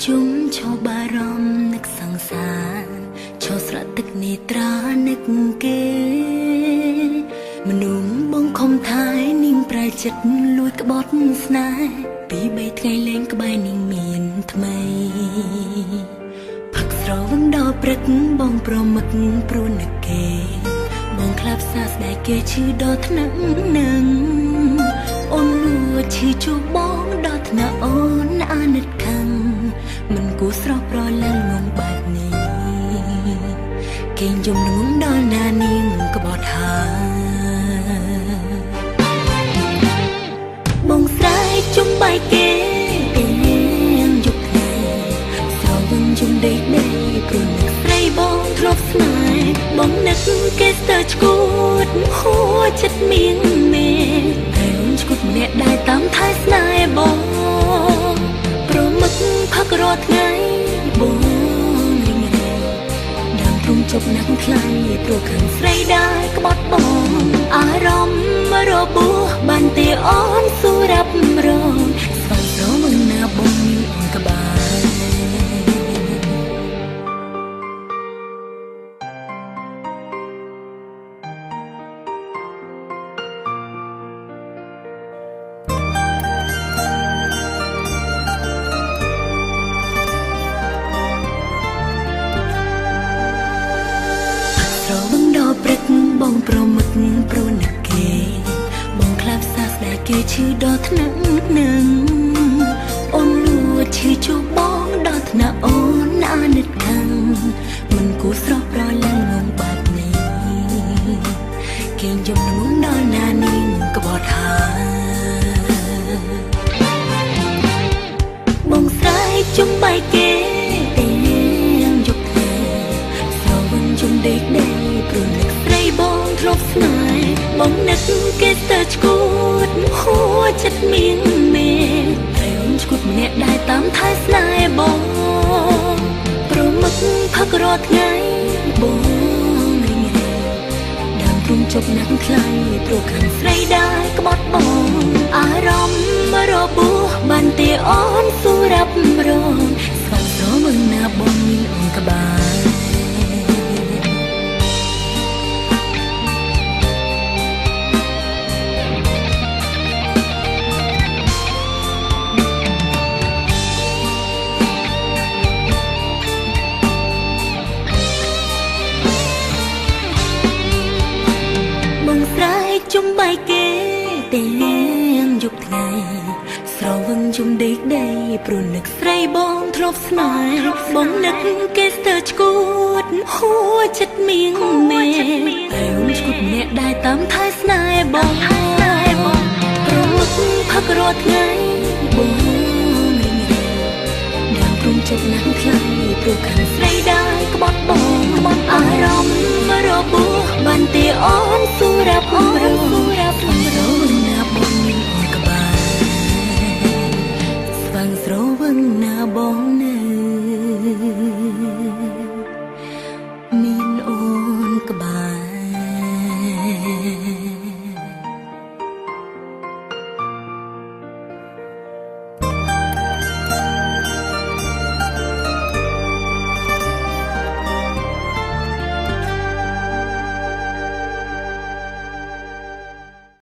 ជុំឈោបារម្ភនឹកសង្សារឈោស្រក់ទឹកនេត្រានឹកគេមនុស្សបងខំថែនាងប្រែចិត្តលួចក្បត់ស្នេហ៍ពី3ថ្ងៃលេងក្បែរនាងមានថ្មីផឹកស្រវឹងដល់ព្រឹកបងប្រមឹកព្រោះនឹកគេបងខ្លាប់សាស្ដាយគេឈឺដល់ថ្នាក់នឹងអូនលួចឈឺជួបបងដល់ថ្នាក់អូនអាណិតខាងមិនគួរស្រស់ប្រឡើងងងបែបនេះគេយំងងដល់ណានាងក្បត់ហើយបងស្រែកជុំបាយគេទាំងយប់ថ្ងៃស្រវឹងជុំដេកដីព្រោះនឹកស្រីបងធ្លាប់ស្នេហ៍បងនឹកគេស្ទើរឈួតហួចចិត្តមៀងមេតែអូនឈួតម្នាក់ដែរតាមថែស្នេហ៍បងប្រមឹកផឹករាល់ថ្ងៃបងរីងរៃដើមទ្រុំជប់ណាស់ខ្លាំងព្រោះខាងស្រីដែរក្បត់បងអារម្មណ៍របួសបានទេអូនស៊ូរ៉ាប់រងស្វែងរកមិនណាបងមានអូនក្បែរព្រឹកបងប្រមឹកព្រោះនឹកគេបងខ្លាប់សាស្ដាយគេឈឺដល់ថ្នាក់នឹងអូនលួចឈឺជួបបងដល់ថ្នាក់អូនអាណិតខាងមិនគួរស្រស់ប្រឡើងងងបែបនេះគេយំងងដល់ណានាងក្បត់ហើយបងស្រែកជុំបាយគេទាំងយប់ថ្ងៃស្រវឹងជុំដេកដីព្រោះនឹកស្រីបងធ្លាប់ស្នេហ៍បងនឹកគេស្ទើរឈួតហួចចិត្តមៀងមេតែអូនឈួតម្នាក់ដែរតាមថែស្នេហ៍បងប្រមឹកផឹករាល់ថ្ងៃបងរីងរៃដើមទ្រុំជប់ណាស់ខ្លាំងព្រោះខាងស្រីដែរក្បត់បងអារម្មណ៍របួសបានទេអូនស៊ូរ៉ាប់រងស្វែងរកមិនណាបងមានអូនក្បែរជុំបាយគេទាំងយប់ថ្ងៃស្រវឹងជុំដេកដីព្រោះនឹកស្រីបងធ្លាប់ស្នេហ៍បងនឹកគេស្ទើរឈួតហួចចិត្តមៀងមេតែអូនឈួតម្នាក់ដែរតាមថែស្នេហ៍បងប្រមឹកផឹករាល់ថ្ងៃបងរីងរៃដើមទ្រុំជប់ណាស់ខ្លាំងព្រោះខាងស្រីដែរក្បត់បងអារម្មណ៍របួសបានទេអូនស៊ូរ៉ាប់រង